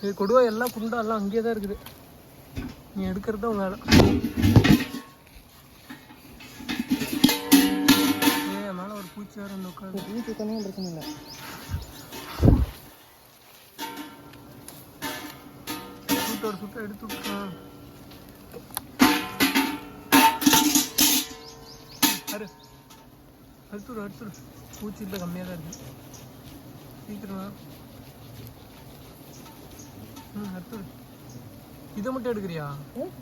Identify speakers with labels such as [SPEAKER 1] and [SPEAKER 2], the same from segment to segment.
[SPEAKER 1] இது கொடுவா எல்லாம் குண்டா எல்லாம் அங்கேயே தான் இருக்குது. நீ எடுக்கிறது தான் வேலை. என் மேலே ஒரு பூச்சி வேறு வந்து உட்காந்து.
[SPEAKER 2] பூச்சி உட்காந்து பிரச்சனை இல்லை.
[SPEAKER 1] சூட்டோட சுட்டை எடுத்து விட்டுறான். அடுத்துடு பூச்சி இல்லை, கம்மியாக தான் இருக்குது. சீக்கிரமா அடுத்துடு. இதை மட்டும் எடுக்கிறியா?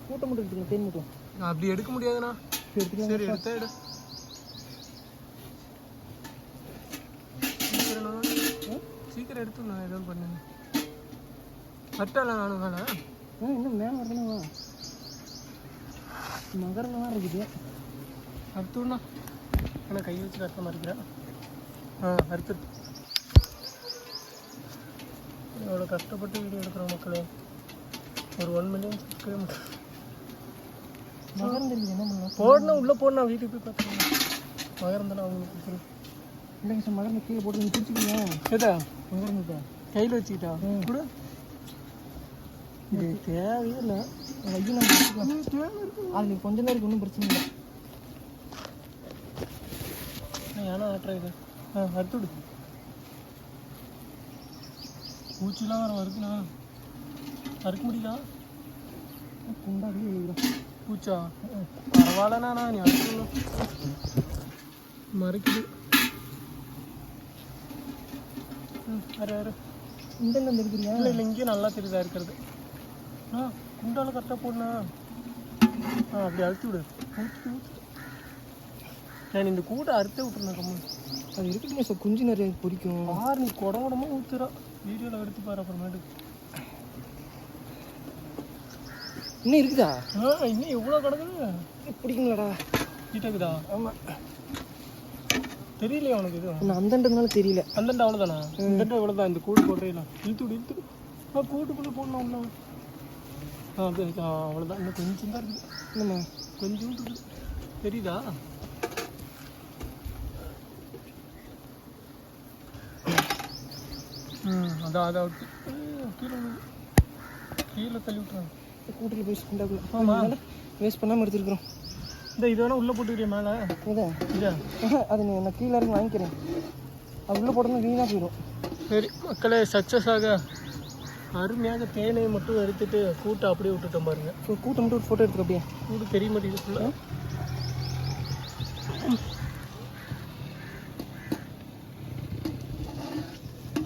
[SPEAKER 2] கூட்டம் மட்டும் எடுத்துக்கலாம், தேன் மட்டும்.
[SPEAKER 1] அப்படி எடுக்க முடியாதுண்ணா. சரி எடுத்தா எடு. சீக்கிரம் எடுத்துண்ணா, ஏதாவது பண்ணுங்க. கரெக்டாக நானும் வேலை.
[SPEAKER 2] இன்னும் மேலே வரணுமா? மகரில் தான் இருக்குது.
[SPEAKER 1] அடுத்துண்ணா ஆனால் கை வச்சு கஷ்டமாக இருக்கிறேன். அடுத்து எவ்வளோ கஷ்டப்பட்டு வீடியோ எடுக்கிறோம் மக்களே. ஒரு 1 மில்லியன் சப்ஸ்கிரைபர்.
[SPEAKER 2] மகரம் தெரியுது, என்ன பண்ணலாம்?
[SPEAKER 1] போடணும், உள்ளே போடணும். வீட்டுக்கு போய் பார்த்துக்கலாம். மகரம் தானே அவங்களுக்கு கொடுத்துரும்.
[SPEAKER 2] இல்லைங்க சார், மகரம் கீழே போட்டு நீங்கள் பிடிச்சிக்கிங்க.
[SPEAKER 1] ஏதா
[SPEAKER 2] மகரம் தான்
[SPEAKER 1] கையில் வச்சுக்கிட்டா கூட
[SPEAKER 2] இது தேவையே இல்லை. ஐயோ நம்ம பிடிச்சிக்கலாம். அது நீங்கள் கொஞ்சம் நேரம் ஒன்றும் பிரச்சனை இல்லை.
[SPEAKER 1] ஏன்னா ஆட்டுறா இது. அடுத்துடு. பூச்சிலாம் வர வருதுண்ணா. அறுக்க முடியுதா?
[SPEAKER 2] குண்டாடி
[SPEAKER 1] பூச்சா பரவாயில்லண்ணா. நீ அறுக்கணும். மறைக்குது. அரு
[SPEAKER 2] இந்த இருக்கிறீங்க?
[SPEAKER 1] இல்லை இல்லை, இங்கேயும் நல்லா தெரியுதா இருக்கிறது. குண்டால கரெக்டாக போடணா. அப்படி அழுத்தி விடு. நான் இந்த கூட்டை அறுத்தே விட்டுருந்தேன். கம்மன்
[SPEAKER 2] அது இருக்குதுங்க சார், குஞ்சு நிறைய பிடிக்கும்.
[SPEAKER 1] பாரு, நீ குடமா ஊற்றுறா. வீடியோவில் எடுத்து பாரு அப்புறமேட்டுக்கு.
[SPEAKER 2] இன்னும் இருக்குதா?
[SPEAKER 1] இன்னும் எவ்வளோ கிடக்குது.
[SPEAKER 2] பிடிக்குங்களாடா?
[SPEAKER 1] கிட்டக்குதா?
[SPEAKER 2] ஆமாம்.
[SPEAKER 1] தெரியலையா உனக்கு? இது
[SPEAKER 2] நான் அந்தண்டதுனால தெரியல.
[SPEAKER 1] அந்தண்டா அவ்வளோதானா? இந்தண்டா இவ்வளோதான். இந்த கூடு போடுறீங்களா? இழுத்துடு. கூட்டுக்குள்ளே போடணும் ஒன்றா. அவ்வளோதான். இன்னும் கொஞ்சம் தான் இருக்குது.
[SPEAKER 2] இல்லைம்மா,
[SPEAKER 1] கொஞ்சம் இருக்குது. தெரியுதா? அதான் கீழே தள்ளி விட்டுறாங்க.
[SPEAKER 2] கூட்டில் போய் குண்டாக்குள்ள. ஆமாம், வேஸ்ட் பண்ணாமல் எடுத்துருக்குறோம்.
[SPEAKER 1] இது வேணா உள்ளே போட்டுக்கிறிய மேலே?
[SPEAKER 2] இதா அது நான் கீழே இறங்கி வாங்கிக்கிறேன். அது உள்ளே போட்டோம்னா வீணாக போயிடும்.
[SPEAKER 1] சரி மக்களே, சக்ஸஸ் ஆக அருமையாக தேனை மட்டும் எடுத்துட்டு கூட்டை அப்படியே விட்டுட்டோம் பாருங்க.
[SPEAKER 2] கூட்டை மட்டும் ஒரு ஃபோட்டோ எடுத்துக்க. அப்படியே
[SPEAKER 1] கூட்டு தெரிய மாட்டேங்குது ஃபுல்லாக.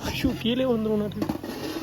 [SPEAKER 1] ஐயோ, கீழே வந்துடும்.